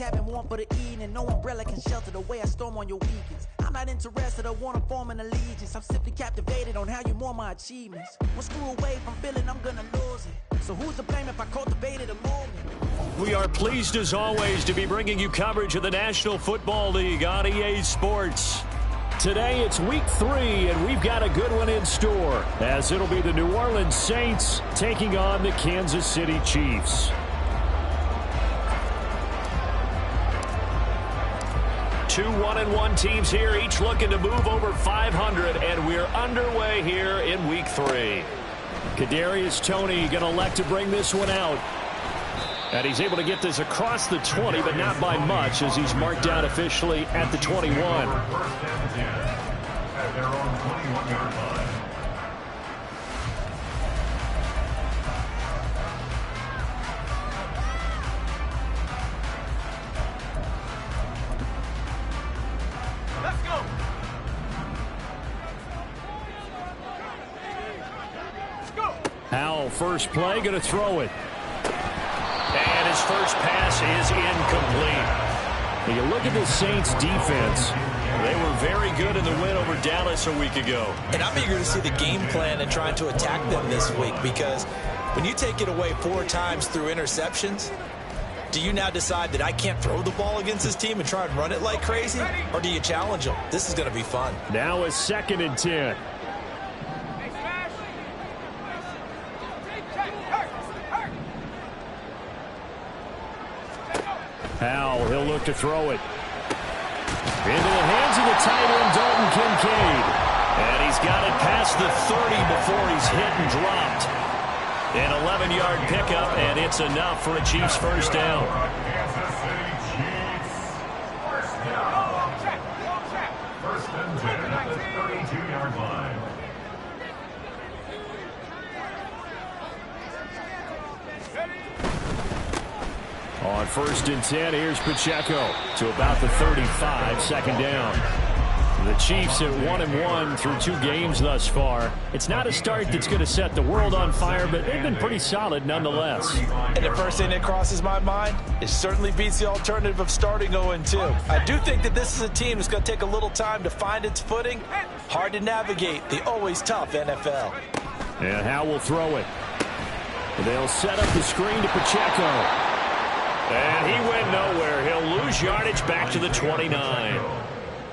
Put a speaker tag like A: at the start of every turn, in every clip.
A: having warmth for the evening. No umbrella can shelter the way I storm on your weekends. I'm not interested or want to form an allegiance. I'm simply captivated on how you more my achievements. One screw away from feeling I'm gonna lose it. So who's to blame if I cultivated a movement?
B: We are pleased as always to be bringing you coverage of the National Football League on EA Sports. Today it's week 3, and we've got a good one in store, as it'll be the New Orleans Saints taking on the Kansas City Chiefs. Two 1-1 teams here, each looking to move over 500, and we're underway here in week 3. Kadarius Toney going to elect to bring this one out. And he's able to get this across the 20, but not by much, as he's marked down officially at the 21. At their own 21-yard line.
C: Let's go. Let's go.
B: Howell, first play, going to throw it. And his first pass is incomplete. When you look at the Saints defense, they were very good in the win over Dallas a week ago.
D: And I'm eager to see the game plan and trying to attack them this week, because when you take it away 4 times through interceptions, do you now decide that I can't throw the ball against this team and try and run it like crazy? Or do you challenge them? This is going to be fun.
B: Now a 2nd and 10. Howell, he'll look to throw it. Into the hands of the tight end, Dalton Kincaid. And he's got it past the 30 before he's hit and dropped. An 11-yard pickup, and it's enough for a Chiefs first down.
C: Kansas City Chiefs. First and 10 at the 32-yard line.
B: On 1st and 10, here's Pacheco to about the 35, 2nd down. The Chiefs at 1-1 through 2 games thus far. It's not a start that's going to set the world on fire, but they've been pretty solid nonetheless.
D: And the first thing that crosses my mind, it certainly beats the alternative of starting 0-2. I do think that this is a team that's going to take a little time to find its footing. Hard to navigate the always tough NFL.
B: And Howell will throw it. They'll set up the screen to Pacheco. And he went nowhere. He'll lose yardage back to the 29.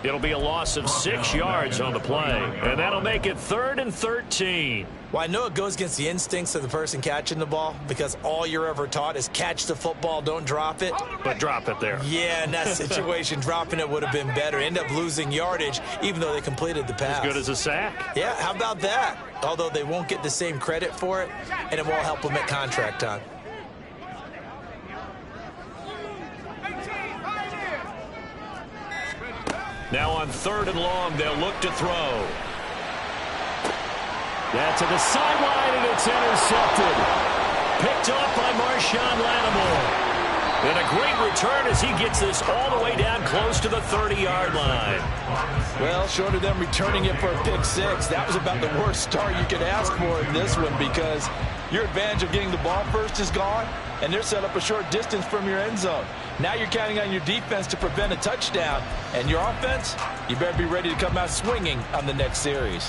B: It'll be a loss of 6 yards on the play. And that'll make it 3rd and 13.
D: Well, I know it goes against the instincts of the person catching the ball, because all you're ever taught is catch the football, don't drop it.
B: But drop it there.
D: Yeah, in that situation, dropping it would have been better. End up losing yardage, even though they completed the pass.
B: As good as a sack.
D: Yeah, how about that? Although they won't get the same credit for it, and it won't help them at contract time.
B: Now on 3rd and long, they'll look to throw. Yeah, to the sideline, and it's intercepted. Picked off by Marshawn Lattimore. And a great return as he gets this all the way down close to the 30-yard line.
D: Well, short of them returning it for a pick 6, that was about the worst start you could ask for in this one, because your advantage of getting the ball first is gone, and they're set up a short distance from your end zone. Now you're counting on your defense to prevent a touchdown, and your offense, you better be ready to come out swinging on the next series.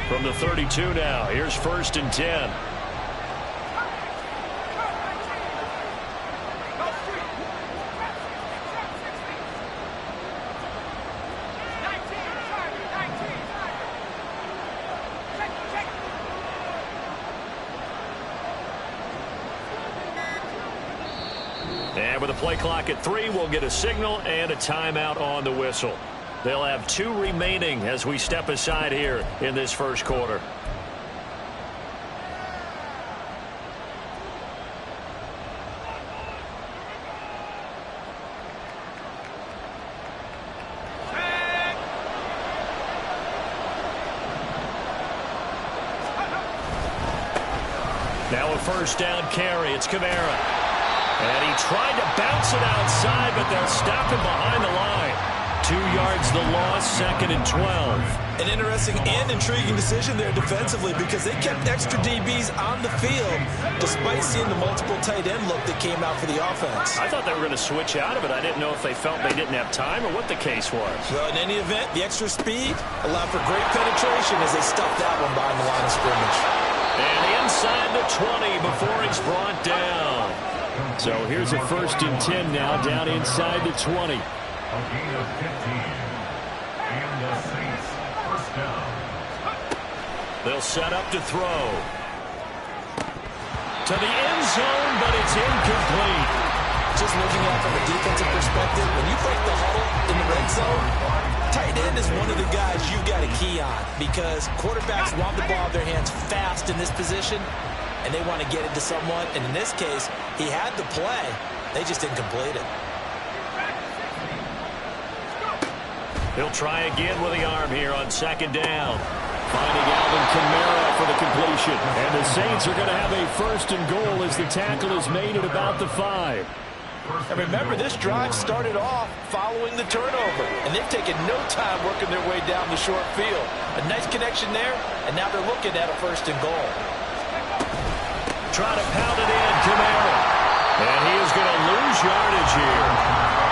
B: From the 32 now, here's 1st and 10. And with a play clock at 3, we'll get a signal and a timeout on the whistle. They'll have 2 remaining as we step aside here in this first quarter. Now a first down carry. It's Kamara. And he tried to bounce it outside, but they'll stop him behind the line. 2 yards the loss, 2nd and 12.
D: An interesting and intriguing decision there defensively because they kept extra DBs on the field despite seeing the multiple tight end look that came out for the offense.
B: I thought they were going to switch out of it. I didn't know if they felt they didn't have time or what the case was.
D: Well, in any event, the extra speed allowed for great penetration as they stuffed that one behind the line of scrimmage.
B: And inside the 20 before it's brought down. So here's a 1st and 10 now, down inside the 20.
C: A gain of 15. And the Saints first down.
B: They'll set up to throw. To the end zone, but it's incomplete.
D: Just looking at it from a defensive perspective, when you break the huddle in the red zone, tight end is one of the guys you've got to key on because quarterbacks want the ball in their hands fast in this position, and they want to get it to someone. And in this case, he had the play. They just didn't complete it.
B: He'll try again with the arm here on 2nd down. Finding Alvin Kamara for the completion. And the Saints are going to have a 1st and goal as the tackle is made at about the 5.
D: And remember, this drive started off following the turnover, and they've taken no time working their way down the short field. A nice connection there, and now they're looking at a 1st and goal.
B: Try to pound it in, Kamara. And he is going to lose yardage here.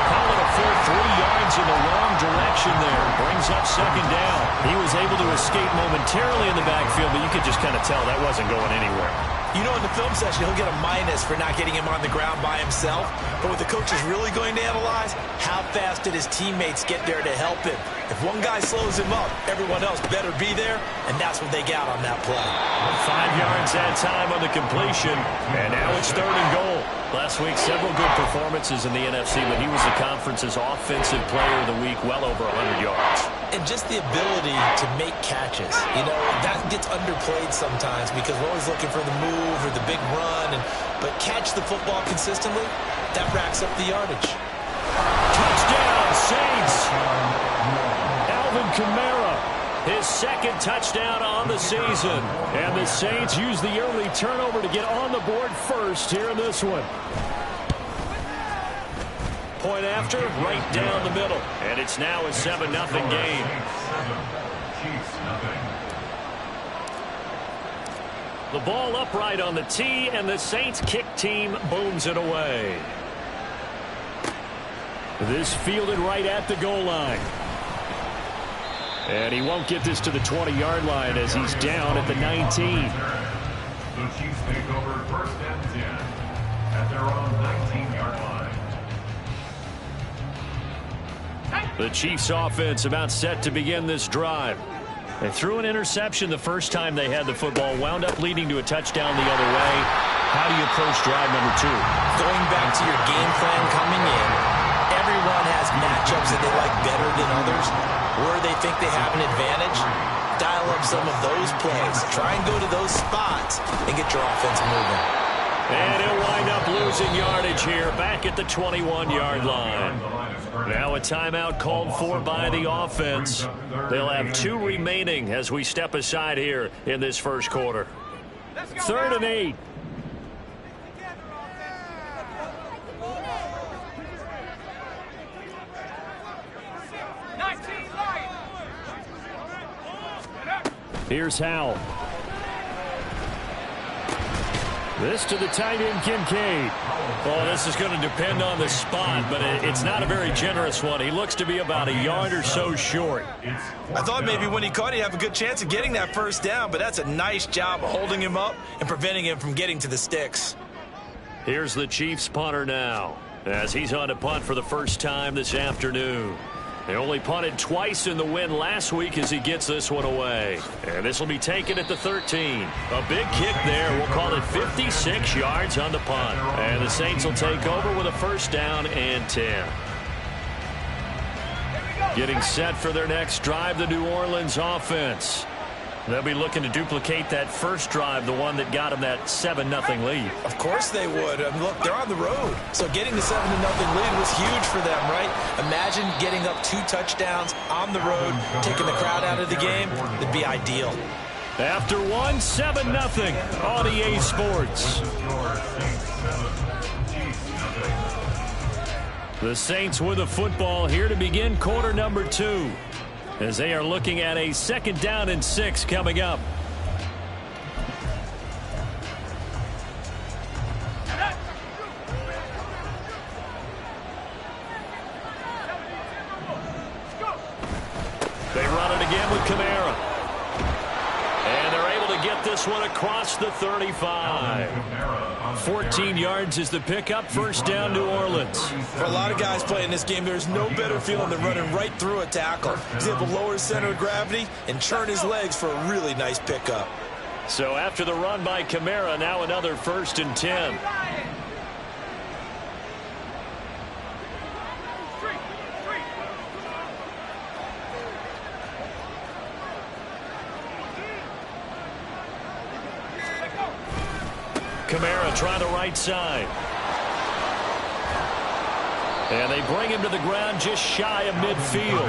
B: Call it a full 3 yards in the wrong direction there. Brings up 2nd down. He was able to escape momentarily in the backfield, but you could just kind of tell that wasn't going anywhere.
D: You know, in the film session, he'll get a minus for not getting him on the ground by himself. But what the coach is really going to analyze, how fast did his teammates get there to help him? If one guy slows him up, everyone else better be there, and that's what they got on that play.
B: 5 yards that time on the completion, and now it's 3rd and goal. Last week, several good performances in the NFC, but he was the conference's offensive player of the week, well over 100 yards.
D: And just the ability to make catches. You know, that gets underplayed sometimes because we're always looking for the move or the big run. But catch the football consistently, that racks up the yardage.
B: Touchdown, Saints! Alvin Kamara, his 2nd touchdown on the season. And the Saints use the early turnover to get on the board first here in this one. Point after, right down the middle. And it's now a 7-0 game. The ball upright on the tee, and the Saints kick team booms it away. This fielded right at the goal line. And he won't get this to the 20-yard line as he's down at the 19.
C: The Chiefs take over 1st and 10 at their own 19-yard line.
B: The Chiefs offense about set to begin this drive. They threw an interception the first time they had the football, wound up leading to a touchdown the other way. How do you approach drive number 2?
D: Going back to your game plan coming in, everyone has matchups that they like better than others. Where they think they have an advantage, dial up some of those plays. Try and go to those spots and get your offense moving.
B: And he'll wind up losing yardage here back at the 21-yard line. Now a timeout called for by the offense. They'll have 2 remaining as we step aside here in this first quarter. 3rd and 8. Here's Howell. This to the tight end, Kincaid. Oh, this is going to depend on the spot, but it's not a very generous one. He looks to be about a yard or so short.
D: I thought maybe when he caught it, he'd have a good chance of getting that 1st down, but that's a nice job of holding him up and preventing him from getting to the sticks.
B: Here's the Chiefs punter now as he's on to punt for the first time this afternoon. They only punted twice in the win last week as he gets this one away. And this will be taken at the 13. A big kick there. We'll call it 56 yards on the punt. And the Saints will take over with a 1st down and 10. Getting set for their next drive, the New Orleans offense. They'll be looking to duplicate that first drive, the one that got them that 7-0 lead.
D: Of course they would. Look, they're on the road. So getting the 7-0 lead was huge for them, right? Imagine getting up 2 touchdowns on the road, taking the crowd out of the game. It'd be ideal.
B: After 1, 7-0 on EA Sports. The Saints with the football here to begin quarter number 2, as they are looking at a 2nd down and 6 coming up. They run it again with Kamara. And they're able to get this one across the 35. 14 yards is the pickup. 1st down, New Orleans.
D: For a lot of guys playing this game, there's no better feeling than running right through a tackle. He's able to lower his center of gravity and churn his legs for a really nice pickup.
B: So after the run by Kamara, now another 1st and 10. Kamara trying the right side. And they bring him to the ground just shy of midfield.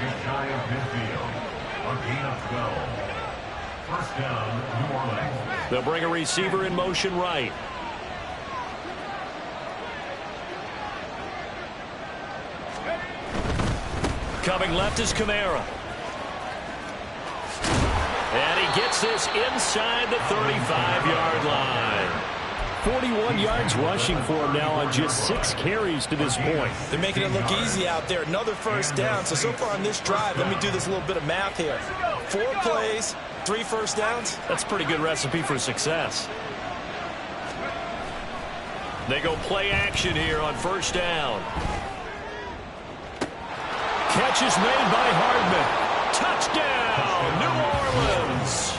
C: Just shy of midfield. A gain of 12. 1st down, New Orleans.
B: They'll bring a receiver in motion right. Coming left is Kamara. And he gets this inside the 35-yard line. 41 yards rushing for him now on just 6 carries to this point.
D: They're making it look easy out there. Another 1st down. So far on this drive, let me do this little bit of math here. 4 plays, 3 1st downs.
B: That's a pretty good recipe for success. They go play action here on 1st down. Catch is made by Hardman. Touchdown, New Orleans.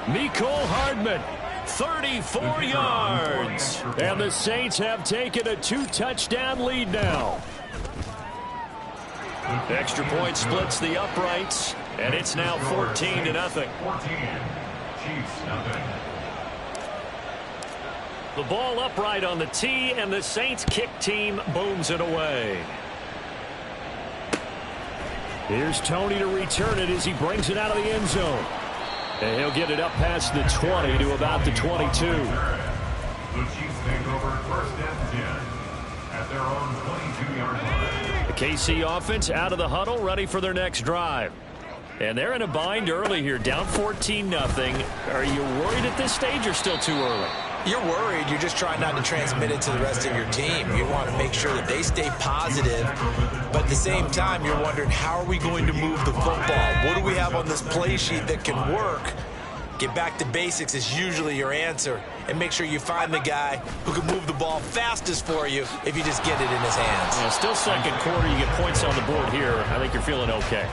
B: Mecole Hardman, 34 yards. And the Saints have taken a 2-touchdown lead now. Extra point splits the uprights, and it's now 14-0.
C: 14. Chiefs, nothing.
B: The ball upright on the tee, and the Saints kick team booms it away. Here's Tony to return it as he brings it out of the end zone. And he'll get it up past the 20 to about the 22.
C: The Chiefs take over 1st and 10 at their own 22-yard line.
B: The KC offense out of the huddle, ready for their next drive. And they're in a bind early here, down 14-0. Are you worried at this stage or still too early?
D: You're worried. You're just trying not to transmit it to the rest of your team. You want to make sure that they stay positive, but at the same time, you're wondering, how are we going to move the football? What do we have on this play sheet that can work? Get back to basics is usually your answer, and make sure you find the guy who can move the ball fastest for you if you just get it in his hands.
B: Yeah, still 2nd quarter. You get points on the board here. I think you're feeling okay.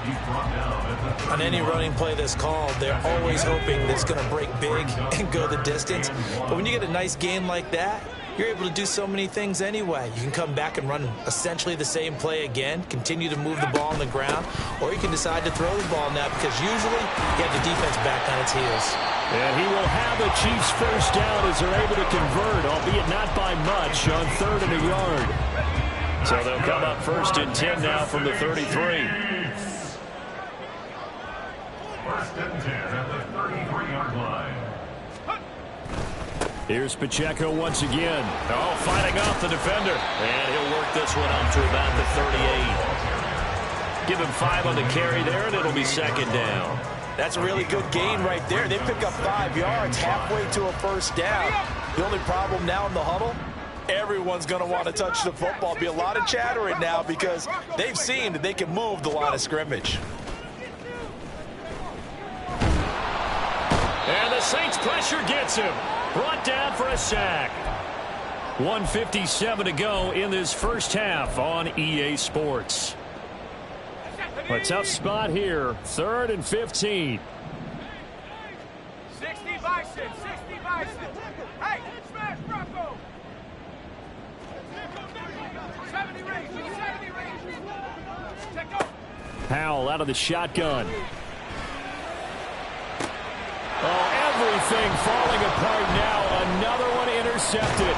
D: On any running play that's called, they're always hoping that it's going to break big and go the distance. But when you get a nice game like that, you're able to do so many things anyway. You can come back and run essentially the same play again, continue to move the ball on the ground, or you can decide to throw the ball now because usually you have the defense back on its heels.
B: And he will have the Chiefs 1st down as they're able to convert, albeit not by much, on 3rd and a yard. So they'll come up 1st and 10 now from the 33.
C: 1st and 10 at the 33-yard line.
B: Here's Pacheco once again. Oh, fighting off the defender. And he'll work this one up to about the 38. Give him 5 on the carry there, and it'll be 2nd down.
D: That's a really good gain right there. They pick up 5 yards halfway to a 1st down. The only problem now in the huddle, everyone's going to want to touch the football. Be a lot of chattering now because they've seen that they can move the line of scrimmage.
B: And the Saints pressure gets him. Brought down for a sack. 1:57 to go in this 1st half on EA Sports. A tough spot here. 3rd and 15.
E: 60 Bison, 60 Bison. Hey, smash Bronco. 70 range, 70 range. Check up.
B: Powell out of the shotgun. Oh, everything falling apart now. Another one intercepted.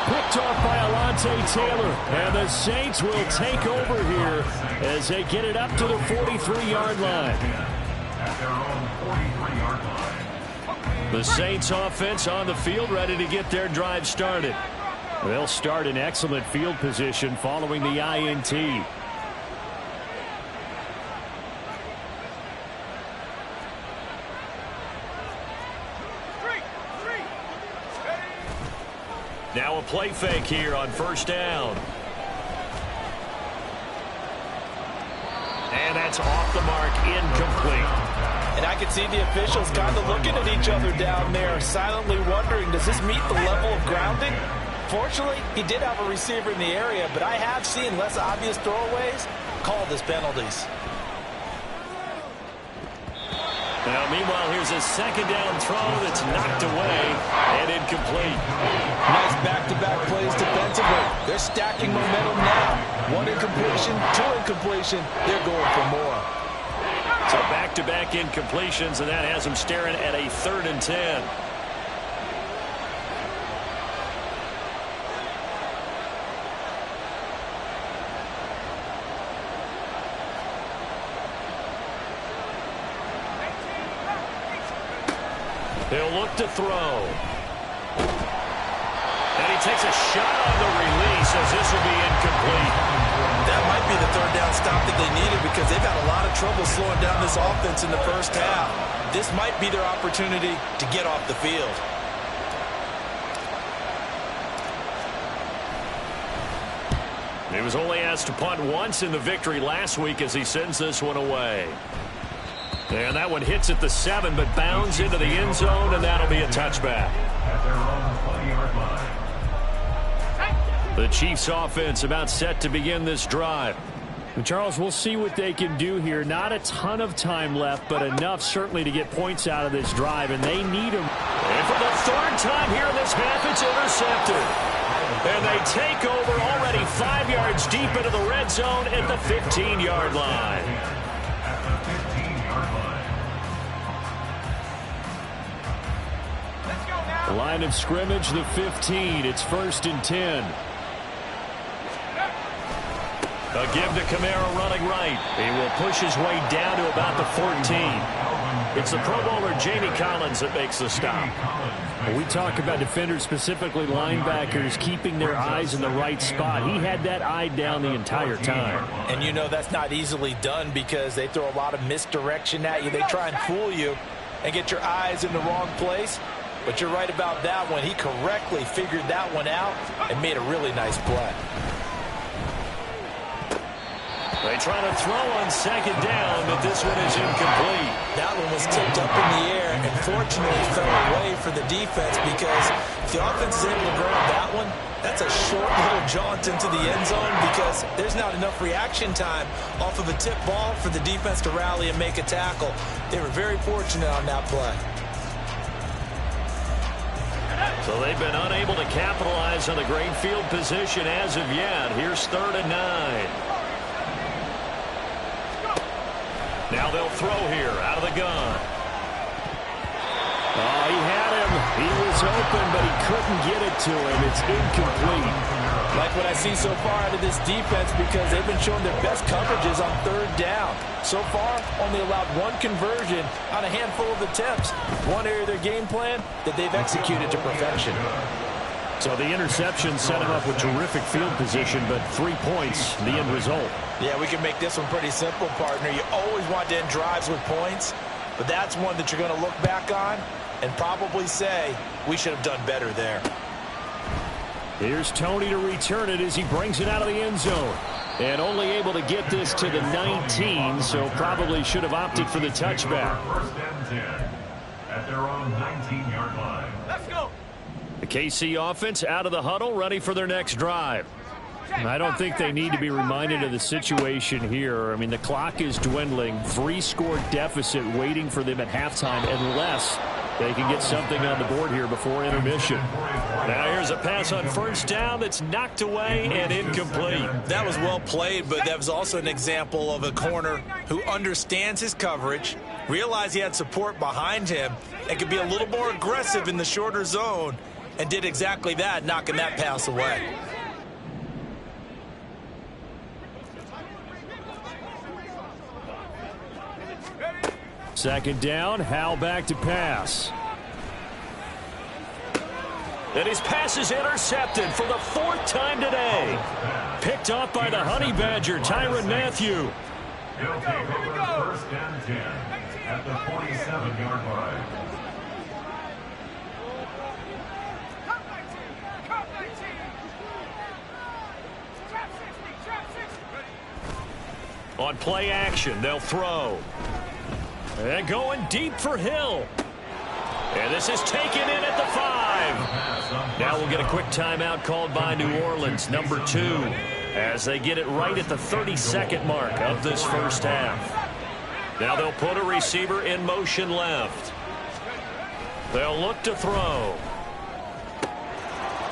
B: Picked off by Alontae Taylor. And the Saints will take over here as they get it up to the 43-yard line.
C: At their own 43-yard line.
B: The Saints offense on the field ready to get their drive started. They'll start in excellent field position following the INT. Now a play fake here on first down. And that's off the mark, incomplete.
D: And I can see the officials kind of looking at each other down there, silently wondering, does this meet the level of grounding? Fortunately, he did have a receiver in the area, but I have seen less obvious throwaways called as penalties.
B: Now, meanwhile, here's a second down throw that's knocked away and incomplete.
D: Nice back-to-back plays defensively. They're stacking momentum now. One incompletion, two incompletion. They're going for more.
B: So back-to-back incompletions, and that has them staring at a 3rd and 10. He'll look to throw. And he takes a shot on the release as this will be incomplete.
D: That might be the 3rd down stop that they needed because they've had a lot of trouble slowing down this offense in the first half. This might be their opportunity to get off the field.
B: He was only asked to punt once in the victory last week as he sends this one away. And that one hits at the 7, but bounds into the end zone, and that'll be a touchback.
C: At their own 20-yard line.
B: The Chiefs offense about set to begin this drive.
F: And Charles, we'll see what they can do here. Not a ton of time left, but enough certainly to get points out of this drive, and they need them.
B: And for the 3rd time here in this half, it's intercepted. And they take over already 5 yards deep into the red zone at the 15-yard line.
C: At the 15-yard line.
B: Line of scrimmage, the 15. It's 1st and 10. A give to Kamara running right. He will push his way down to about the 14. It's the Pro Bowler Jamie Collins that makes the stop.
F: We talk about defenders, specifically linebackers, keeping their eyes in the right spot. He had that eye down the entire time.
D: And you know that's not easily done because they throw a lot of misdirection at you. They try and fool you and get your eyes in the wrong place. But you're right about that one. He correctly figured that one out and made a really nice play.
B: They try to throw on 2nd down, but this one is incomplete.
D: That one was tipped up in the air and fortunately fell away for the defense because if the offense is able to grab that one, that's a short little jaunt into the end zone because there's not enough reaction time off of a tip ball for the defense to rally and make a tackle. They were very fortunate on that play.
B: So they've been unable to capitalize on the great field position as of yet. Here's 3rd and 9. Now they'll throw here out of the gun.
F: Oh, he had him. He was open, but he couldn't get it to him. It's incomplete.
D: Like what I see so far out of this defense because they've been showing their best coverages on 3rd down. So far, only allowed one conversion on a handful of attempts. One area of their game plan that they've executed to perfection.
F: So the interception set him up with terrific field position, but 3 points, the end result.
D: Yeah, we can make this one pretty simple, partner. You always want to end drives with points, but that's one that you're going to look back on and probably say, we should have done better there.
B: Here's Tony to return it as he brings it out of the end zone. And only able to get this to the 19, so probably should have opted for the touchback.
C: 1st and 10 at their own 19-yard line.
E: Let's go.
B: The KC offense out of the huddle, ready for their next drive.
F: I don't think they need to be reminded of the situation here. I mean, the clock is dwindling. 3-score deficit waiting for them at halftime unless they can get something on the board here before intermission.
B: Now here's a pass on 1st down that's knocked away and incomplete.
D: That was well played, but that was also an example of a corner who understands his coverage, realized he had support behind him, and could be a little more aggressive in the shorter zone, and did exactly that, knocking that pass away.
F: Second down, Howell back to pass.
B: And his pass is intercepted for the 4th time today. Picked off by the Honey Badger, Tyrann Mathieu.
C: He'll take over 1st and 10 at the 47-yard line.
B: On play action, they'll throw. And going deep for Hill. And this is taken in at the 5. Now we'll get a quick timeout called by New Orleans, number 2, as they get it right at the 32nd mark of this first half. Now they'll put a receiver in motion left. They'll look to throw.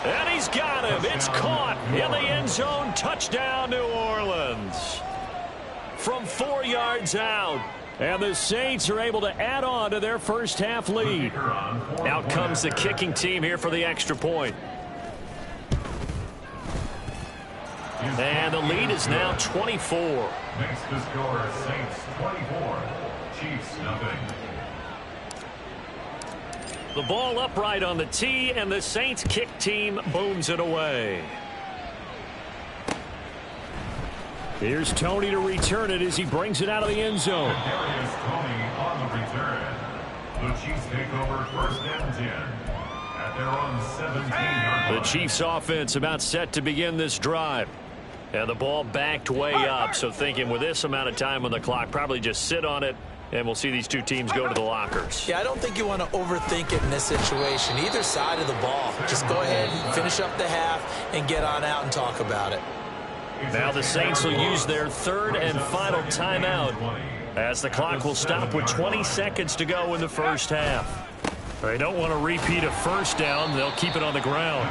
B: And he's got him. It's caught in the end zone. Touchdown, New Orleans. From 4 yards out. And the Saints are able to add on to their first half lead. Out comes the kicking team here for the extra point. And the lead is now 24.
C: Makes the score Saints 24, Chiefs nothing.
B: The ball upright on the tee, and the Saints kick team booms it away. Here's Tony to return it as he brings it out of the end zone.
C: And there is Tony on the return. The Chiefs take over 1st and 10 at their own 17-yard line.
B: The Chiefs offense about set to begin this drive. And the ball backed way up, so thinking with this amount of time on the clock, probably just sit on it, and we'll see these two teams go to the lockers.
D: Yeah, I don't think you want to overthink it in this situation. Either side of the ball. Just go ahead and finish up the half and get on out and talk about it.
B: Now the Saints will use their 3rd and final timeout as the clock will stop with 20 seconds to go in the first half. They don't want to repeat a first down. They'll keep it on the ground.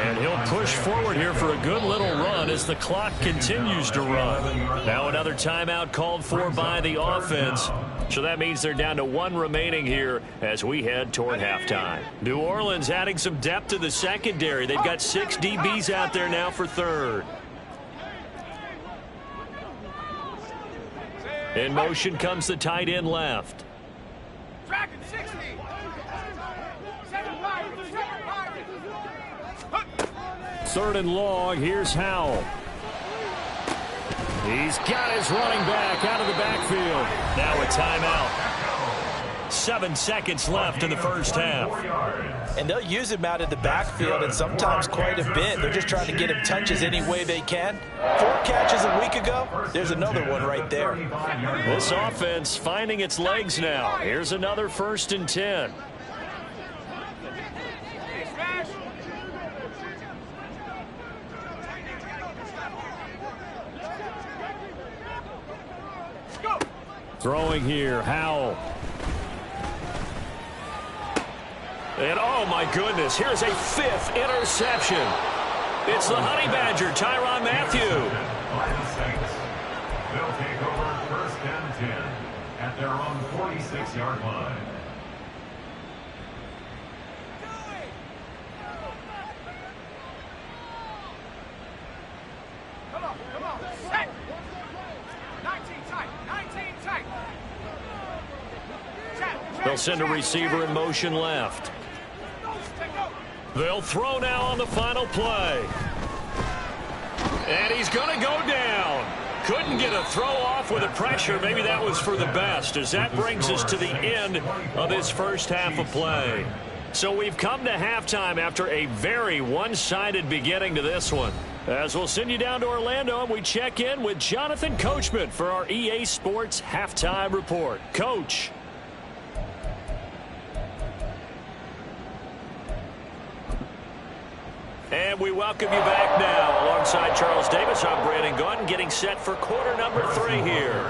B: And he'll push forward here for a good little run as the clock continues to run. Now another timeout called for by the offense. So that means they're down to 1 remaining here as we head toward halftime. New Orleans adding some depth to the secondary. They've got 6 DBs out there now for 3rd. In motion comes the tight end left.
E: Dragon 60.
B: 3rd and long. Here's Howell. He's got his running back out of the backfield. Now a timeout. 7 seconds left in the first half.
D: And they'll use him out of the backfield, and sometimes quite a bit. They're just trying to get him touches any way they can. 4 catches a week ago. There's another one right there.
B: This offense finding its legs now. Here's another 1st and 10. Throwing here, Howell. And oh my goodness, here's a 5th interception. It's the Honey Badger, Tyrann Mathieu.
C: By the Saints. They'll take over 1st and 10 at their own 46-yard line.
E: Come on, set. 19 tight, 19 tight.
B: They'll send a receiver in motion left. They'll throw now on the final play. And he's going to go down. Couldn't get a throw off with the pressure. Maybe that was for the best, as that brings us to the end of this first half of play. So we've come to halftime after a very one-sided beginning to this one. As we'll send you down to Orlando, and we check in with Jonathan Coachman for our EA Sports Halftime Report. Coach. And we welcome you back now. Alongside Charles Davis, I'm Brandon Gordon, getting set for quarter number 3 here.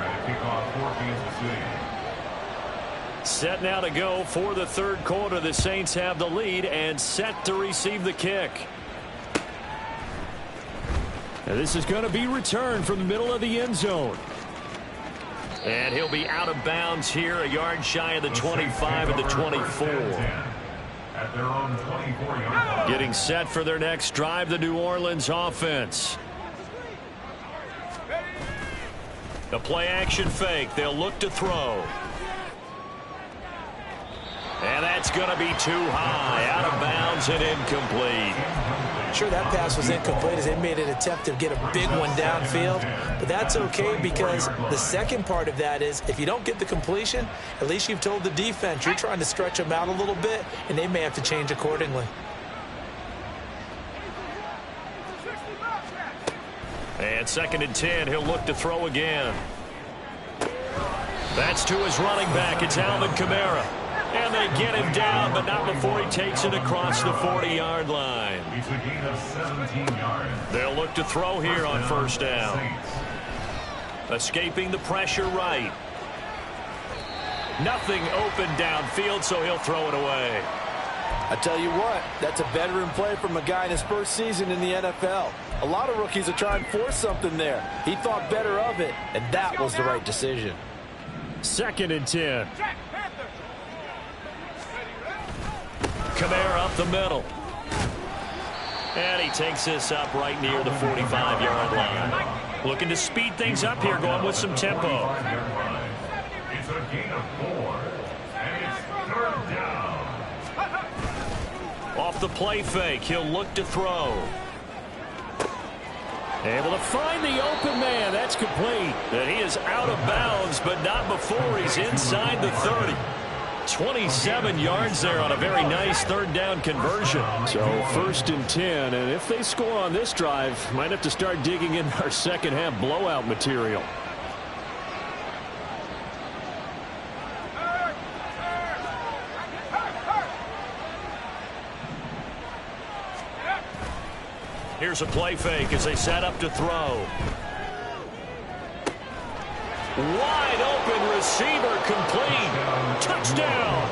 B: Set now to go for the 3rd quarter. The Saints have the lead and set to receive the kick. And this is going to be returned from the middle of the end zone. And he'll be out of bounds here, a yard shy of the 25 and the 24.
C: At their own 24-yard line.
B: Getting set for their next drive, the New Orleans offense. The play action fake. They'll look to throw. And that's going to be too high, out of bounds and incomplete.
D: Sure, that pass was incomplete as they made an attempt to get a big one downfield, but that's okay because the second part of that is if you don't get the completion, at least you've told the defense you're trying to stretch them out a little bit, and they may have to change accordingly.
B: And 2nd and 10, he'll look to throw again. That's to his running back. It's Alvin Kamara. And they get him down, but not before he takes it across the 40-yard line.
C: It's a gain of 17 yards.
B: They'll look to throw here on 1st down. Escaping the pressure right. Nothing open downfield, so he'll throw it away.
D: I tell you what, that's a veteran play from a guy in his first season in the NFL. A lot of rookies are trying to force something there. He thought better of it, and that was the right decision.
F: 2nd and 10.
B: Kamara up the middle. And he takes this up right near the 45-yard line. Looking to speed things up here, going with some tempo.
C: It's a gain of 4, and it's 3rd down.
B: Off the play fake, he'll look to throw.
F: Able to find the open man. That's complete.
B: And he is out of bounds, but not before he's inside the 30. 27 yards there on a very nice 3rd down conversion.
F: So 1st and 10, and if they score on this drive, might have to start digging in our second half blowout material.
B: Here's a play fake as they set up to throw. Wide open receiver complete. Touchdown.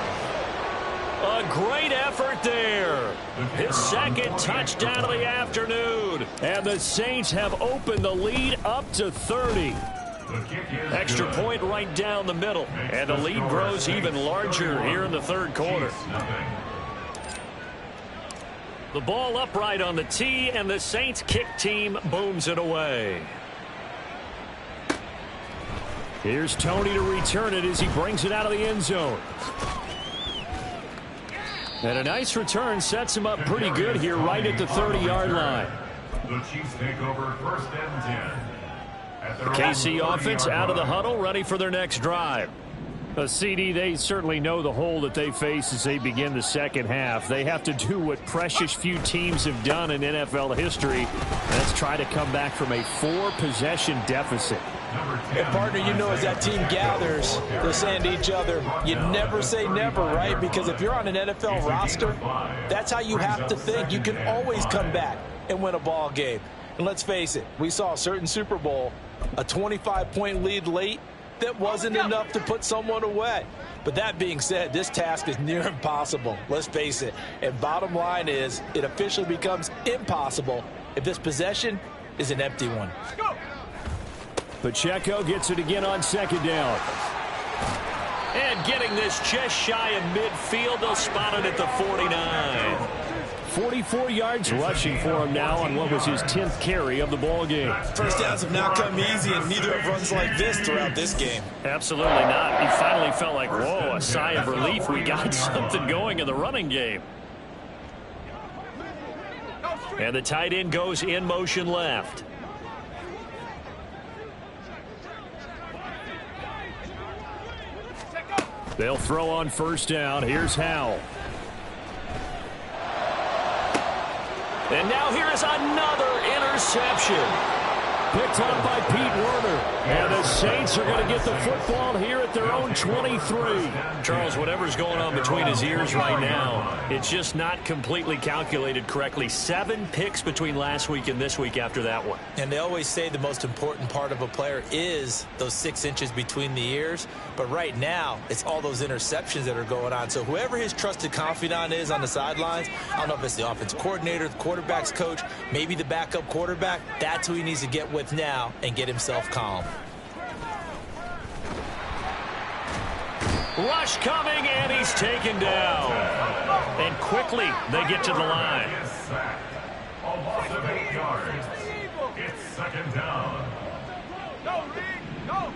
B: A great effort there. His 2nd touchdown of the afternoon.
F: And the Saints have opened the lead up to 30.
B: Extra point right down the middle. And the lead grows even larger here in the 3rd quarter. The ball upright on the tee, and the Saints kick team booms it away.
F: Here's Tony to return it as he brings it out of the end zone. And a nice return sets him up pretty good here right at the 30-yard line.
C: The Chiefs take over 1st and 10.
B: The KC offense out of the huddle, ready for their next drive.
F: CD, they certainly know the hole that they face as they begin the second half. They have to do what precious few teams have done in NFL history. That's try to come back from a 4-possession deficit.
D: And partner, you know, as that team gathers, they're saying to each other, you never say never, right? Because if you're on an NFL roster, that's how you have to think. You can always come back and win a ball game. And let's face it, we saw a certain Super Bowl, a 25-point lead late, that wasn't enough to put someone away. But that being said, this task is near impossible. Let's face it. And bottom line is, it officially becomes impossible if this possession is an empty one.
F: Pacheco gets it again on 2nd down.
B: And getting this just shy of midfield, they'll spot it at the 49.
F: 44 yards rushing for him now on what was his 10th carry of the ball game.
D: First downs have not come easy, and neither have runs like this throughout this game.
B: Absolutely not. He finally felt like, whoa, a sigh of relief. We got something going in the running game. And the tight end goes in motion left.
F: They'll throw on 1st down. Here's Howell.
B: And now here is another interception.
F: Picked up by Pete Werner. And the Saints are going to get the football here at their own 23.
B: Charles, whatever's going on between his ears right now, it's just not completely calculated correctly. 7 picks between last week and this week after that one.
D: And they always say the most important part of a player is those 6 inches between the ears. But right now, it's all those interceptions that are going on. So whoever his trusted confidant is on the sidelines, I don't know if it's the offensive coordinator, the quarterback's coach, maybe the backup quarterback, that's who he needs to get with now and get himself calm.
B: Rush coming, and he's taken down. And quickly, they get to the line.
C: A loss of 8 yards. It's 2nd down.
E: Go, Reed, go.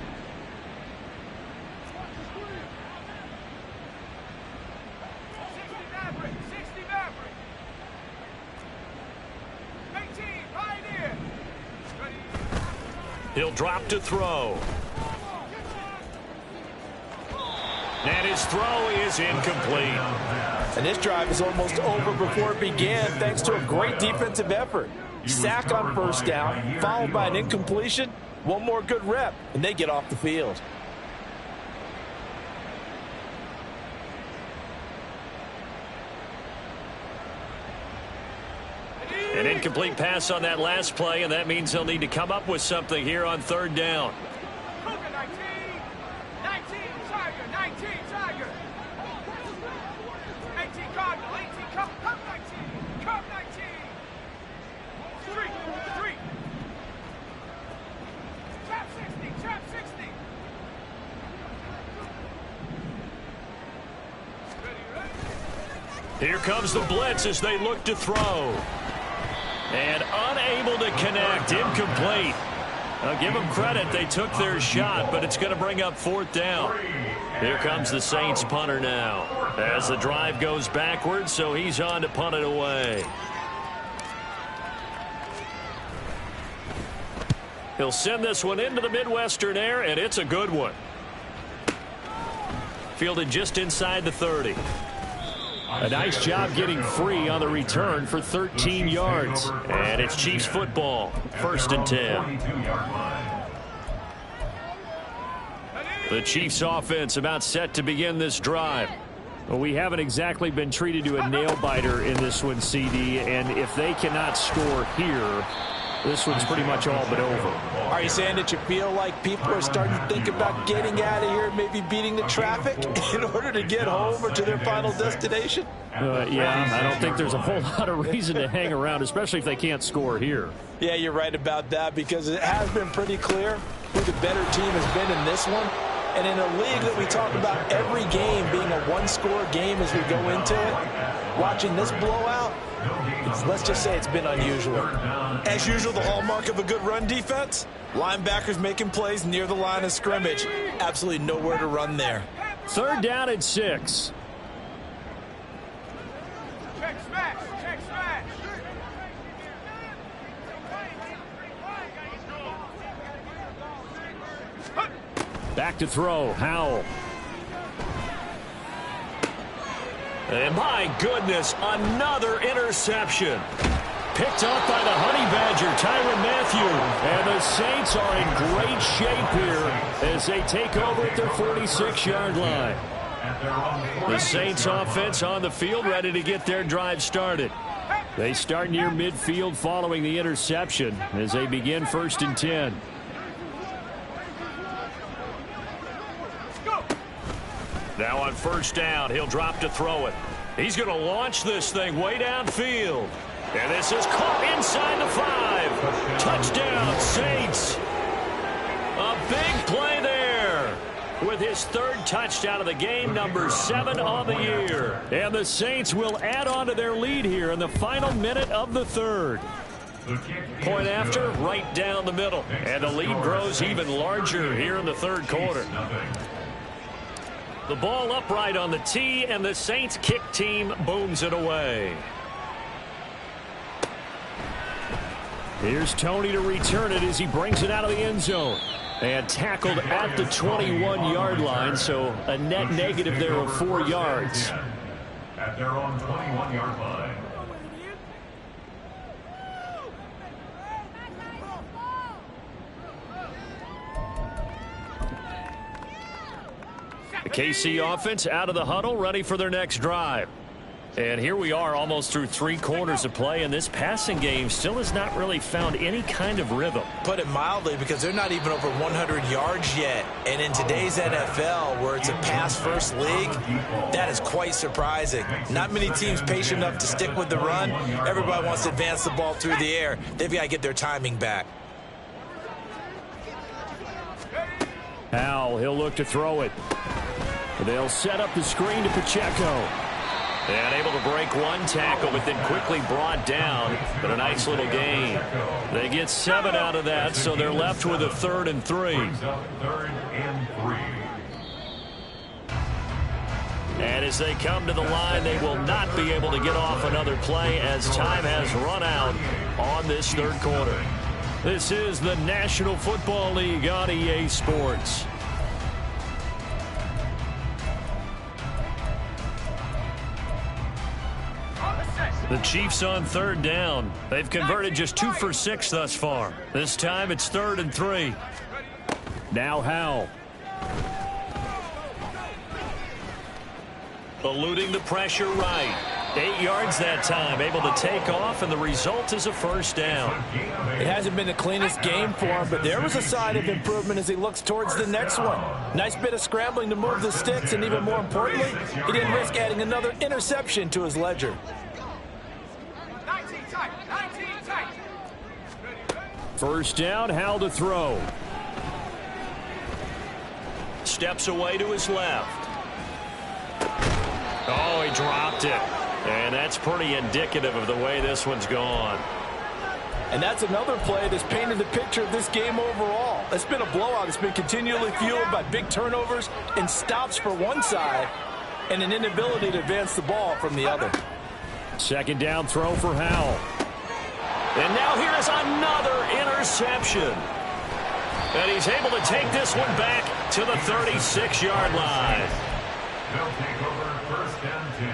B: He'll drop to throw. And his throw is incomplete.
D: And this drive is almost over before it began thanks to a great defensive effort. Sack on first down, followed by an incompletion. One more good rep, and they get off the field.
B: An incomplete pass on that last play, and that means they'll need to come up with something here on third down.
E: 19 Tiger. 18 Cardinal, 18 Cup 19. Cup 19. 3. Trap 60.
B: Here comes the blitz as they look to throw. And unable to connect, incomplete. I'll give them credit, they took their shot, but it's going to bring up fourth down. Here comes the Saints punter now as the drive goes backwards, so he's on to punt it away. He'll send this one into the Midwestern air, and it's a good one. Fielded just inside the 30. A nice job getting free on the return for 13 yards. And it's Chiefs football, 1st and 10. The Chiefs offense about set to begin this drive.
F: Well, we haven't exactly been treated to a nail-biter in this one, CD, and if they cannot score here, this one's pretty much all but over.
D: Are you saying that you feel like people are starting to think about getting out of here, maybe beating the traffic in order to get home or to their final destination?
F: Yeah, I don't think there's a whole lot of reason to hang around, especially if they can't score here.
D: Yeah, you're right about that because it has been pretty clear who the better team has been in this one. And in a league that we talk about every game being a one-score game as we go into it, watching this blowout, let's just say it's been unusual. As usual, the hallmark of a good run defense, linebackers making plays near the line of scrimmage. Absolutely nowhere to run there.
F: 3rd down and 6.
E: Check smash.
F: Back to throw, Howell.
B: And my goodness, another interception. Picked up by the Honey Badger, Tyrann Mathieu. And the Saints are in great shape here as they take over at their 46-yard line. The Saints offense on the field, ready to get their drive started. They start near midfield following the interception as they begin 1st and 10. Now on 1st down, he'll drop to throw it. He's going to launch this thing way downfield. And this is caught inside the 5. Touchdown, Saints. A big play there with his 3rd touchdown of the game, number 7 on the year. And the Saints will add on to their lead here in the final minute of the 3rd. Point after, right down the middle. And the lead grows even larger here in the 3rd quarter. The ball upright on the tee, and the Saints kick team booms it away.
F: Here's Tony to return it as he brings it out of the end zone. And tackled at the 21-yard line, so a net negative there of 4 yards.
C: At their own 21-yard line.
B: The KC offense out of the huddle, ready for their next drive. And here we are almost through 3 quarters of play, and this passing game still has not really found any kind of rhythm.
D: Put it mildly, because they're not even over 100 yards yet. And in today's NFL, where it's a pass-first league, that is quite surprising. Not many teams patient enough to stick with the run. Everybody wants to advance the ball through the air. They've got to get their timing back.
F: Howell, he'll look to throw it. They'll set up the screen to Pacheco.
B: And able to break one tackle, but then quickly brought down. But a nice little gain. They get 7 out of that, so they're left with a 3rd and 3. And as they come to the line, they will not be able to get off another play as time has run out on this 3rd quarter.
F: This is the National Football League on EA Sports. The Chiefs on third down. They've converted just 2 for 6 thus far. This time it's 3rd and 3. Now Howell. Eluding the pressure right. 8 yards that time. Able to take off, and the result is a first down.
D: It hasn't been the cleanest game for him, but there was a sign of improvement as he looks towards the next one. Nice bit of scrambling to move the sticks, and even more importantly, he didn't risk adding another interception to his ledger.
E: 19 tight.
F: First down, Howell to throw. Steps away to his left. Oh, he dropped it. And that's pretty indicative of the way this one's gone.
D: And that's another play that's painted the picture of this game overall. It's been a blowout. It's been continually fueled by big turnovers and stops for one side and an inability to advance the ball from the other.
F: Second down throw for Howell. And now here is another interception. And he's able to take this one back to the 36-yard line.
C: They'll take over 1st and 10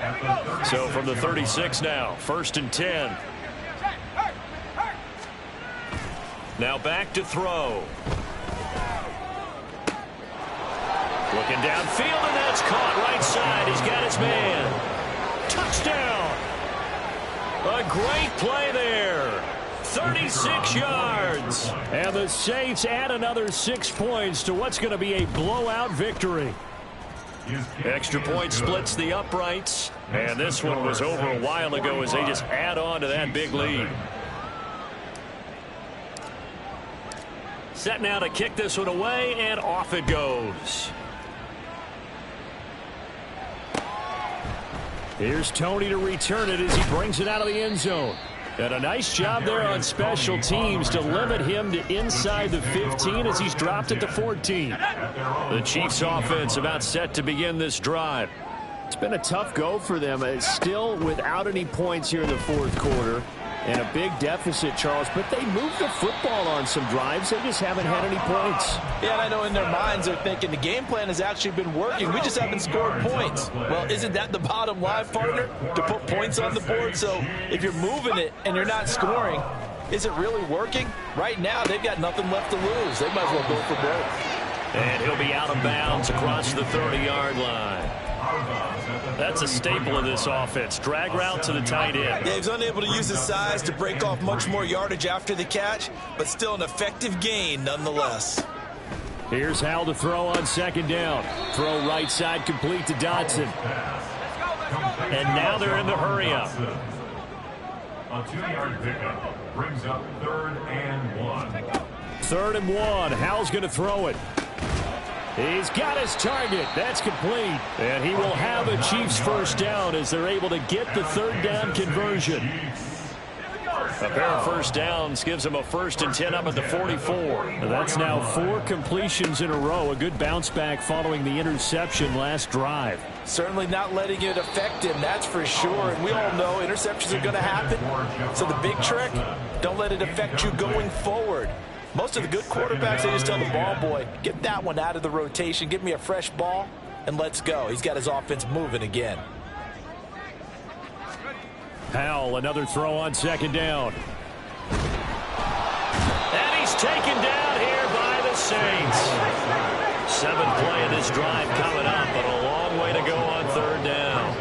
C: at the 36.
F: So from the 36 now, 1st and 10. Now back to throw. Looking downfield, and that's caught right side. He's got his man. Touchdown. A great play there. 36 yards. And the Saints add another 6 points to what's going to be a blowout victory. Extra point splits the uprights. And this one was over a while ago as they just add on to that big lead. Set now to kick this one away, and off it goes. Here's Tony to return it as he brings it out of the end zone. And a nice job there on special teams to limit him to inside the 15 as he's dropped at the 14. The Chiefs offense about set to begin this drive. It's been a tough go for them. It's still without any points here in the 4th quarter. And a big deficit, Charles, but they moved the football on some drives. They just haven't had any points.
D: Yeah, and I know in their minds they're thinking the game plan has actually been working. We just haven't scored points. Well, isn't that the bottom line, partner? To put points on the board? So if you're moving it and you're not scoring, is it really working? Right now, they've got nothing left to lose. They might as well go for broke.
F: And he'll be out of bounds across the 30-yard line. That's a staple of this offense. Drag route to the tight end.
D: Yeah, he's unable to use his size to break off much more yardage after the catch, but still an effective gain nonetheless.
F: Here's Howell to throw on 2nd down. Throw right side complete to Dodson. And now they're in the hurry up.
C: A 2-yard pickup brings up 3rd and 1.
F: 3rd and 1. Howell's going to throw it. He's got his target. That's complete. And he will have a Chiefs first down as they're able to get the 3rd down conversion. A pair of first downs gives him a 1st and 10 up at the 44. That's now 4 completions in a row. A good bounce back following the interception last drive.
D: Certainly not letting it affect him, that's for sure. And we all know interceptions are going to happen. So the big trick, don't let it affect you going forward. Most of the good quarterbacks, they just tell the ball boy, get that one out of the rotation, give me a fresh ball, and let's go. He's got his offense moving again.
F: Howell, another throw on 2nd down. And he's taken down here by the Saints. 7th play of this drive coming up, but a long way to go on 3rd down.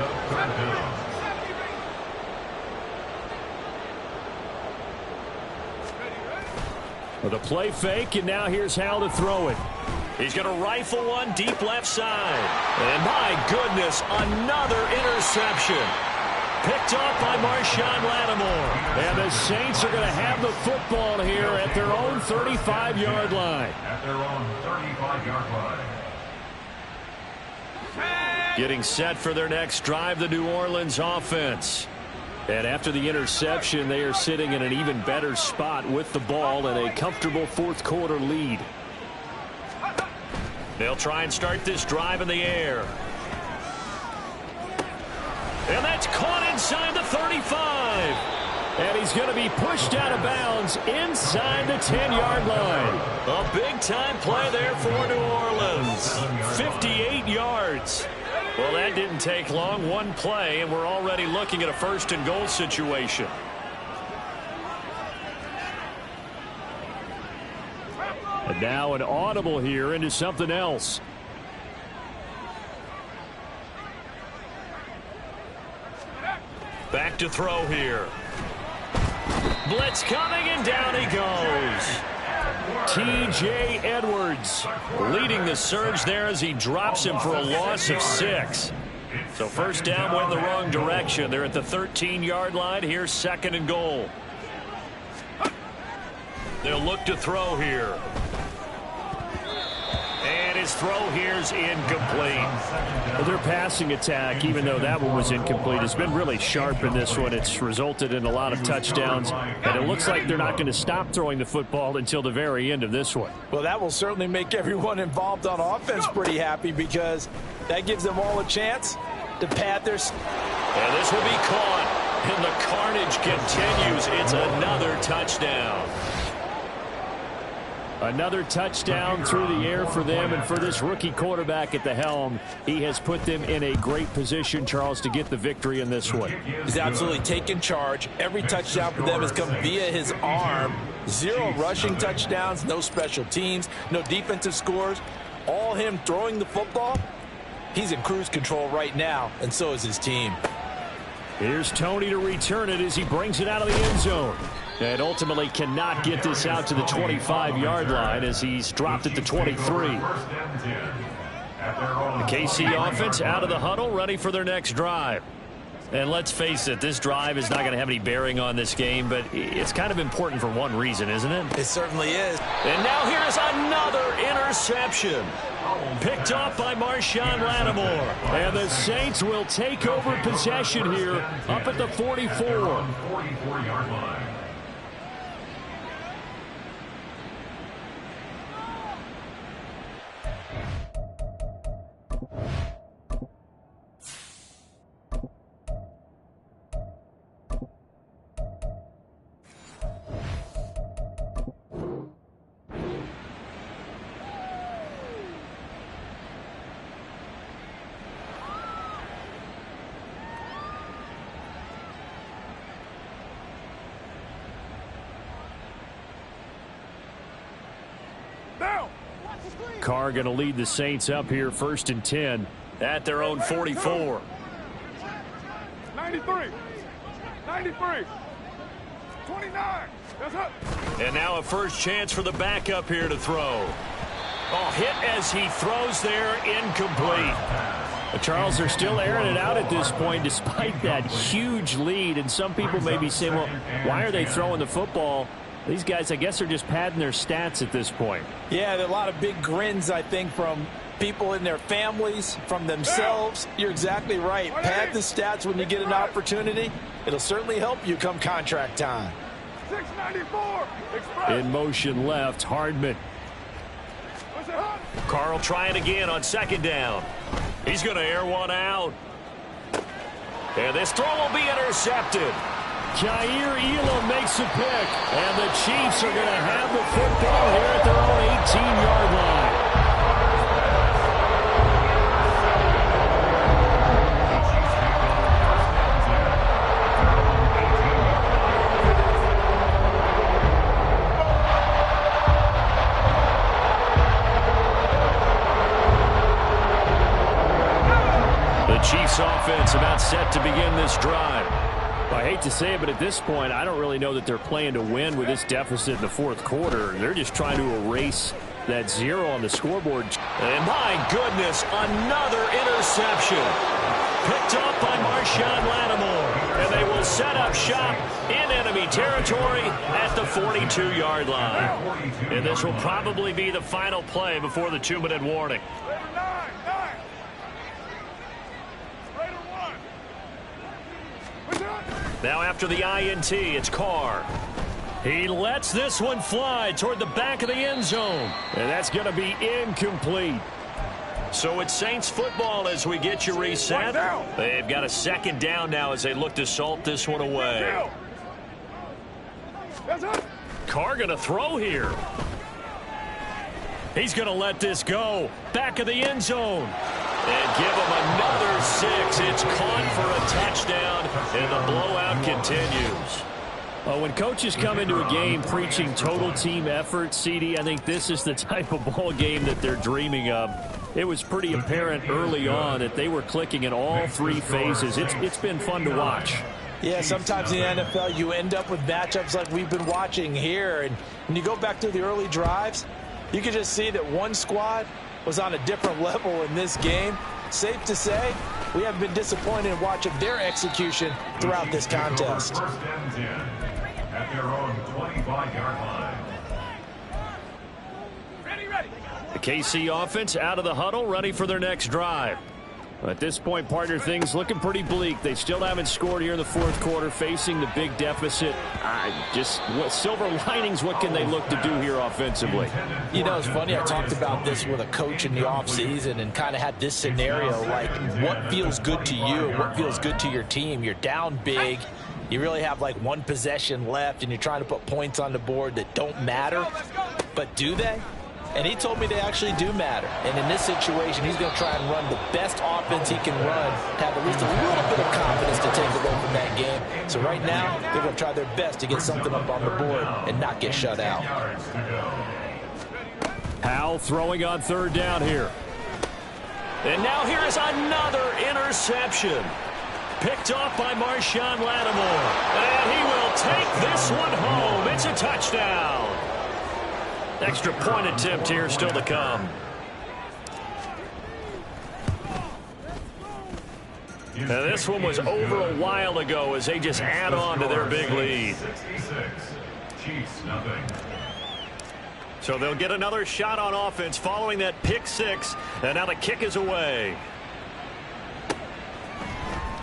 F: With a play fake, and now here's Howell to throw it. He's going to rifle one deep left side. And my goodness, another interception. Picked off by Marshawn Lattimore. And the Saints are going to have the football here at their own 35-yard line.
C: At their own 35-yard line.
F: Getting set for their next drive, the New Orleans offense. And after the interception, they are sitting in an even better spot with the ball and a comfortable 4th quarter lead. They'll try and start this drive in the air. And that's caught inside the 35. And he's going to be pushed out of bounds inside the 10-yard line. A big-time play there for New Orleans. 58 yards. Well, that didn't take long. One play, and we're already looking at a first-and-goal situation. And now an audible here into something else. Back to throw here. Blitz coming, and down he goes. T.J. Edwards leading the surge there as he drops him for a loss of 6. So first down went in the wrong direction. They're at the 13-yard line. Here's second and goal. They'll look to throw here. And his throw here's incomplete. Well, their passing attack, even though that one was incomplete, has been really sharp in this one. It's resulted in a lot of touchdowns, and it looks like they're not going to stop throwing the football until the very end of this one.
D: Well, that will certainly make everyone involved on offense pretty happy, because that gives them all a chance to pad their...
B: And this will be caught, and the carnage continues. It's another touchdown.
F: Another touchdown through the air for them, and for this rookie quarterback at the helm, he has put them in a great position, Charles, to get the victory in this one.
D: He's absolutely taken charge. Every touchdown for them has come via his arm. 0 rushing touchdowns, no special teams, no defensive scores. All him throwing the football. He's in cruise control right now, and so is his team.
F: Here's Tony to return it as he brings it out of the end zone. And ultimately cannot get this out to the 25-yard line as he's dropped at the 23. The KC offense out of the huddle, ready for their next drive. And let's face it, this drive is not going to have any bearing on this game, but it's kind of important for one reason, isn't it?
D: It certainly is.
B: And now here's another interception. Picked off by Marshawn Lattimore.
F: And the Saints will take over possession here up at the 44.
C: 44-yard line.
F: Carr going to lead the Saints up here, 1st and 10
B: at their own 44.
E: 93. 93. 29. That's up.
B: And now a first chance for the backup here to throw. Oh, hit as he throws there, incomplete.
F: But Charles, they're still airing it out at this point despite that huge lead. And some people may be saying, well, why are they throwing the football? These guys, I guess, are just padding their stats at this point.
D: Yeah, there are a lot of big grins, I think, from people in their families, from themselves. You're exactly right. Pad the stats when you get an opportunity. It'll certainly help you come contract time.
E: 694.
F: In motion left, Hardman.
B: Carl trying again on second down. He's going to air one out. And this throw will be intercepted.
F: Jair Elam makes a pick, and the Chiefs are going to have the football here at their own 18-yard line. The Chiefs offense about set to begin this drive. I hate to say it, but at this point, I don't really know that they're playing to win with this deficit in the fourth quarter. They're just trying to erase that 0 on the scoreboard.
B: And my goodness, another interception. Picked up by Marshawn Lattimore. And they will set up shop in enemy territory at the 42-yard line. And this will probably be the final play before the 2-minute warning. Now after the INT, it's Carr. He lets this one fly toward the back of the end zone.
F: And that's going to be incomplete.
B: So it's Saints football as we get you reset. They've got a second down now as they look to salt this one away.
F: Carr going to throw here. He's going to let this go. Back of the end zone. And give him another 6. It's caught for a touchdown, and the blowout continues. When coaches come into a game preaching total team effort, CD, I think this is the type of ball game that they're dreaming of. It was pretty apparent early on that they were clicking in all 3 phases. It's been fun to watch.
D: Yeah, sometimes in the NFL you end up with matchups like we've been watching here. And when you go back to the early drives, you can just see that one squad was on a different level in this game. Safe to say, we haven't been disappointed in watching their execution throughout this contest.
C: First and 10 at their own 25-yard line.
E: Ready.
F: The KC offense out of the huddle, ready for their next drive. At this point, partner, things looking pretty bleak. They still haven't scored here in the 4th quarter, facing the big deficit. What silver linings, what can they look to do here offensively?
D: You know, it's funny, I talked about this with a coach in the offseason and kind of had this scenario, like what feels good to you, what feels good to your team. You're down big. You really have like 1 possession left, and you're trying to put points on the board that don't matter. But do they? And he told me they actually do matter. And in this situation, he's going to try and run the best offense he can run to have at least a little bit of confidence to take away from that game. So right now, they're going to try their best to get something up on the board and not get shut out.
F: Powell throwing on 3rd down here. And now here is another interception. Picked off by Marshawn Lattimore. And he will take this one home. It's a touchdown. Extra point attempt here still to come. And this one was over a while ago as they just add on to their big lead.
C: 66. Chiefs, nothing.
F: So they'll get another shot on offense following that pick 6. And now the kick is away.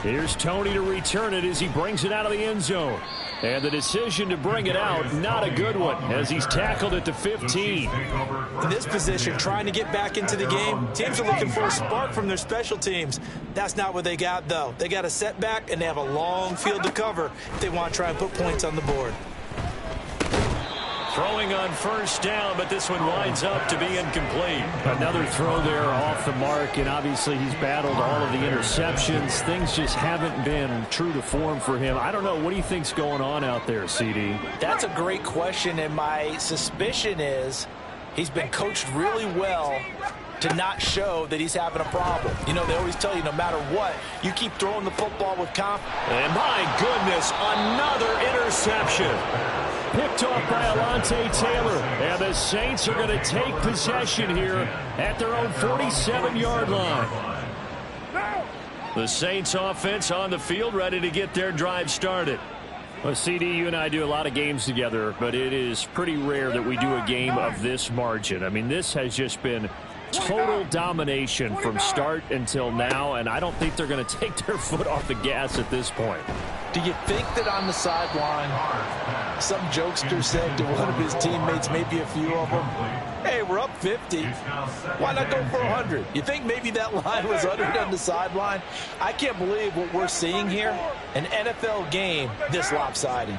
F: Here's Tony to return it as he brings it out of the end zone. And the decision to bring it out, not a good one, as he's tackled at the 15.
D: In this position, trying to get back into the game, teams are looking for a spark from their special teams. That's not what they got, though. They got a setback, and they have a long field to cover if they want to try and put points on the board.
F: Throwing on 1st down, but this one winds up to be incomplete. Another throw there off the mark, and obviously he's battled all of the interceptions. Things just haven't been true to form for him. I don't know. What do you think's going on out there, CD?
D: That's a great question, and my suspicion is he's been coached really well to not show that he's having a problem. You know, they always tell you no matter what, you keep throwing the football with confidence.
F: And my goodness, another interception. Picked off by Alontae Taylor. And the Saints are going to take possession here at their own 47-yard line. The Saints offense on the field ready to get their drive started. Well, CD, you and I do a lot of games together, but it is pretty rare that we do a game of this margin. I mean, this has just been total domination from start until now, and I don't think they're going to take their foot off the gas at this point.
D: Do you think that on the sideline, some jokester said to one of his teammates, maybe a few of them, hey, we're up 50. Why not go for 100? You think maybe that line was uttered on the sideline? I can't believe what we're seeing here. An NFL game this lopsided.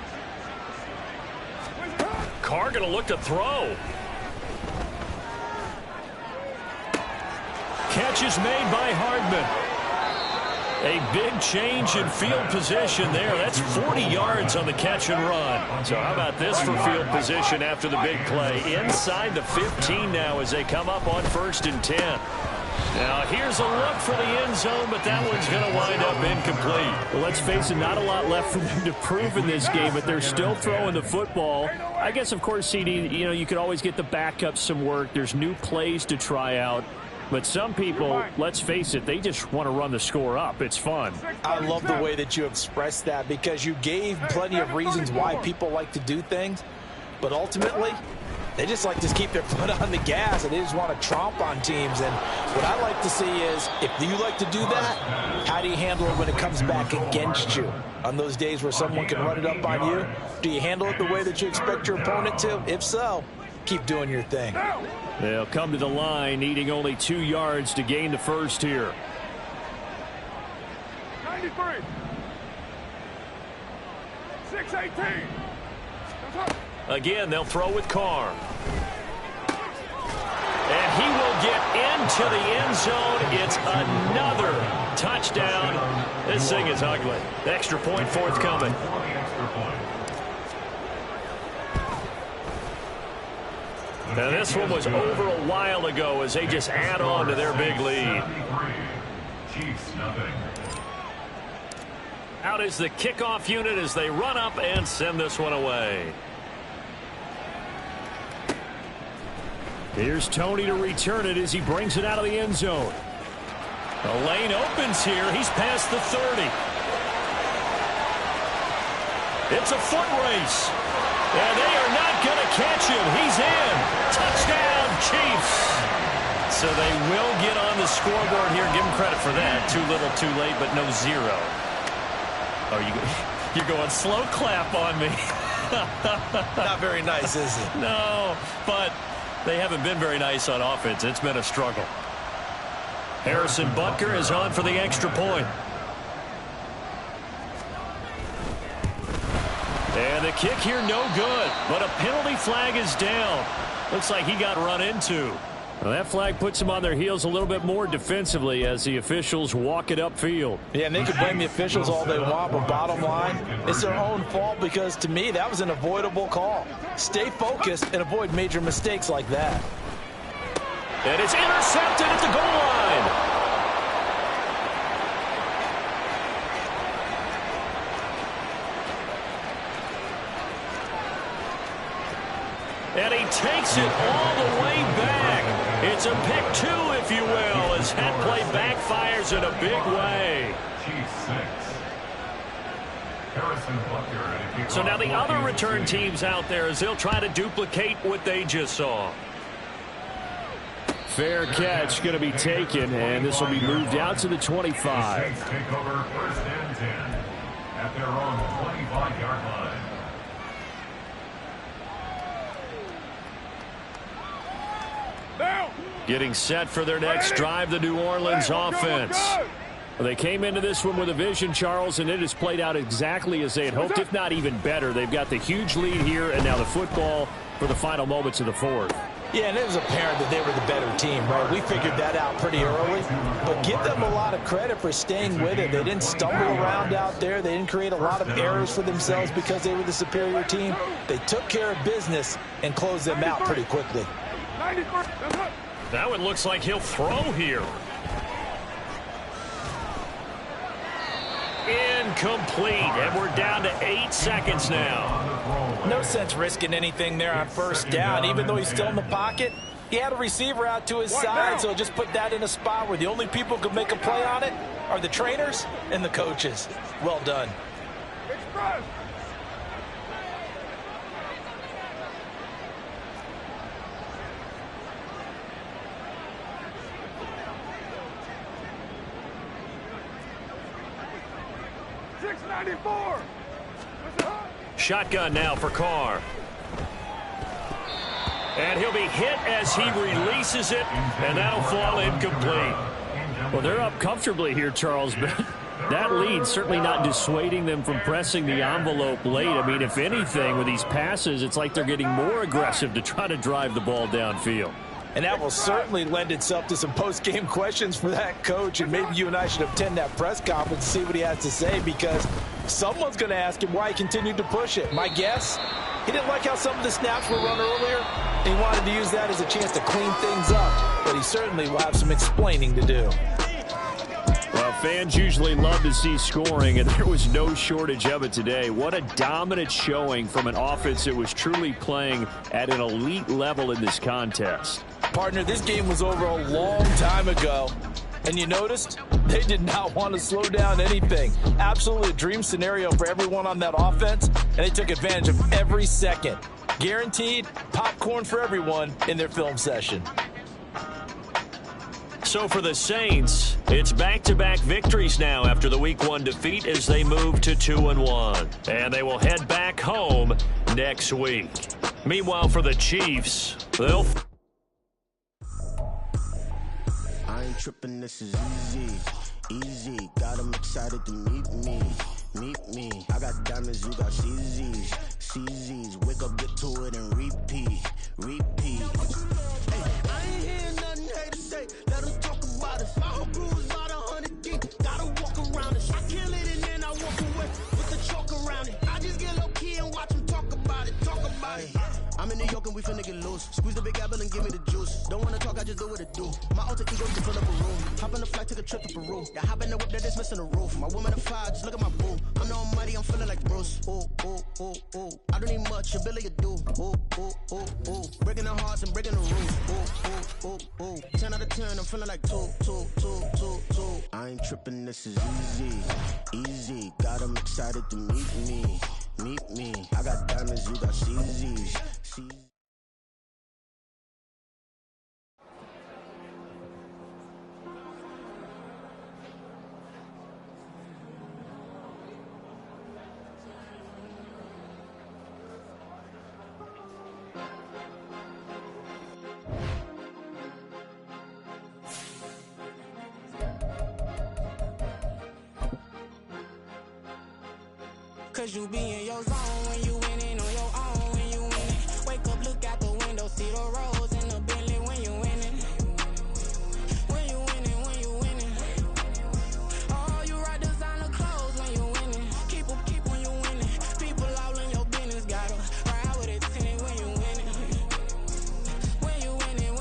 F: Carr going to look to throw. Catch is made by Hardman. A big change in field position there. That's 40 yards on the catch and run. So how about this for field position after the big play? Inside the 15 now as they come up on 1st and 10. Now here's a look for the end zone, but that one's going to wind up incomplete. Well, let's face it, not a lot left for them to prove in this game, but they're still throwing the football. I guess, of course, CD, you know, you could always get the backup some work. There's new plays to try out. But some people, let's face it, they just want to run the score up. It's fun.
D: I love the way that you expressed that because you gave plenty of reasons why people like to do things. But ultimately, they just like to keep their foot on the gas and they just want to tromp on teams. And what I like to see is, if you like to do that, how do you handle it when it comes back against you? On those days where someone can run it up on you, do you handle it the way that you expect your opponent to? If so, keep doing your thing.
F: They'll come to the line, needing only 2 yards to gain the first here.
E: 93. 618.
B: Again, they'll throw with Carr. And he will get into the end zone. It's another touchdown. This thing is ugly. The extra point forthcoming. Now this one was over a while ago as they just add on to their big lead. Out is the kickoff unit as they run up and send this one away. Here's Tony to return it as he brings it out of the end zone. The lane opens here. He's past the 30. It's a foot race. And they are not going to catch him. He's in. Touchdown, Chiefs. So they will get on the scoreboard here. Give them credit for that. Too little, too late, but no zero. Oh, you're going slow clap on me.
D: Not very nice, is it?
B: No, but they haven't been very nice on offense. It's been a struggle. Harrison Butker is on for the extra point. And the kick here no good, but a penalty flag is down. Looks like he got run into. Well, that flag puts them on their heels a little bit more defensively as the officials walk it upfield.
D: Yeah, and they can blame the officials all they want, but bottom line, it's their own fault because, to me, that was an avoidable call. Stay focused and avoid major mistakes like that.
B: And it's intercepted at the goal line. And he takes it all the way back. It's a pick two, if you will, as that play backfires in a big way. So now the other return teams out there as they'll try to duplicate what they just saw.
F: Fair catch going to be taken, and this will be moved out to the 25.
C: Take over first and 10 at their own 25-yard line.
B: Getting set for their next drive, the New Orleans offense. Well, they came into this one with a vision, Charles, and it has played out exactly as they had hoped, if not even better. They've got the huge lead here, and now the football for the final moments of the fourth.
D: Yeah, and it was apparent that they were the better team, right? We figured that out pretty early, but give them a lot of credit for staying with it. They didn't stumble around out there. They didn't create a lot of errors for themselves because they were the superior team. They took care of business and closed them out pretty quickly.
B: Now it looks like he'll throw here. Incomplete, and we're down to 8 seconds now.
D: No sense risking anything there on first down. Even though he's still in the pocket, he had a receiver out to his side, so just put that in a spot where the only people who can make a play on it are the trainers and the coaches. Well done.
E: Express.
B: Shotgun now for Carr. And he'll be hit as he releases it, and that'll fall incomplete.
F: Well, they're up comfortably here, Charles, but that lead certainly not dissuading them from pressing the envelope late. I mean, if anything, with these passes, it's like they're getting more aggressive to try to drive the ball downfield.
D: And that will certainly lend itself to some post-game questions for that coach, and maybe you and I should attend that press conference and see what he has to say, because someone's going to ask him why he continued to push it. My guess, he didn't like how some of the snaps were run earlier, and he wanted to use that as a chance to clean things up, but he certainly will have some explaining to do.
F: Well, fans usually love to see scoring, and there was no shortage of it today. What a dominant showing from an offense that was truly playing at an elite level in this contest.
D: Partner, this game was over a long time ago, and you noticed they did not want to slow down anything. Absolutely a dream scenario for everyone on that offense, and they took advantage of every second. Guaranteed popcorn for everyone in their film session.
B: So for the Saints, it's back-to-back victories now after the Week 1 defeat as they move to 2-1. And they will head back home next week. Meanwhile, for the Chiefs, they'll...
G: I ain't tripping, this is easy, got them excited to meet me, I got diamonds, you got CZs, CZs. Wake up, get to it, and repeat. Hey, I ain't hearing nothing haters say. Let them talk about us. My whole crew is about 100 deep. Gotta walk around us. I kill it and then I walk away with the chalk around it. I just get low key and watch them talk about it. I'm in New York and we finna get loose. Squeeze the big apple and give me the juice. Don't wanna talk, I just do what it do. My alter ego to fill up a room. Hop on a flight, take a trip to Peru. Yeah, hop in the whip that is missing the roof. My woman a fire, just look at my boo. I'm no money, I'm feeling like Bruce. Ooh, ooh, ooh, ooh. I don't need much, ability to do. Ooh, ooh, ooh, ooh. Breaking the hearts and breaking the rules. Ooh, ooh, ooh, ooh. 10 out of 10, I'm feeling like 2. I ain't tripping, this is easy. Got 'em excited to meet me. I got diamonds, you got CZs.
H: Cause you be in your zone when you winning on your own when you winning. Wake up, look out the window, see the rose in the Bentley when you winning. When you winning. Oh, you ride designer clothes when you winning. Keep when you winning. People all in your business, gotta ride with it tinted when you winning. When you winning.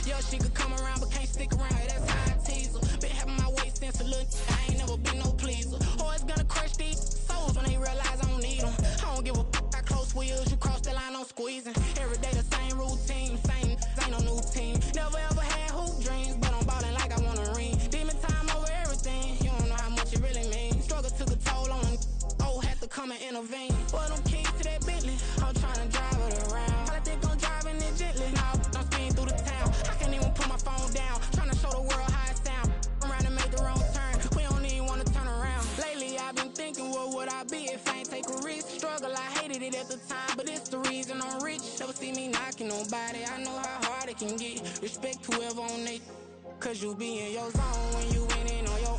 H: Yo, she could come around but can't stick around. That's how I tease her. Been having my weight since a little. I ain't never been no pleaser. Always gonna crush these souls when they realize I don't need them. I don't give a f*** how close wheels. You cross the line, I'm squeezing. Every day the same routine, same ain't no new team. Never ever had hoop dreams, but I'm ballin' like I want a ring. Demon time over everything. You don't know how much it really means. Struggle took a toll on them. Oh, had to come and intervene. Boy, them keys to that Bentley. I'm tryna drive it around. I think I'm driving it gently. Now I'm speeding through the town. I can't even put my phone down. Tryna show the world how it sound. Around and make the wrong turn. We don't even wanna turn around. Lately I've been thinking, what would I be if I ain't take a risk? Struggle, I hated it at the time, but it's the reason I'm rich. Never see me knocking nobody. I know how hard it can get. Respect whoever on they. Cause you be in your zone when you winning on your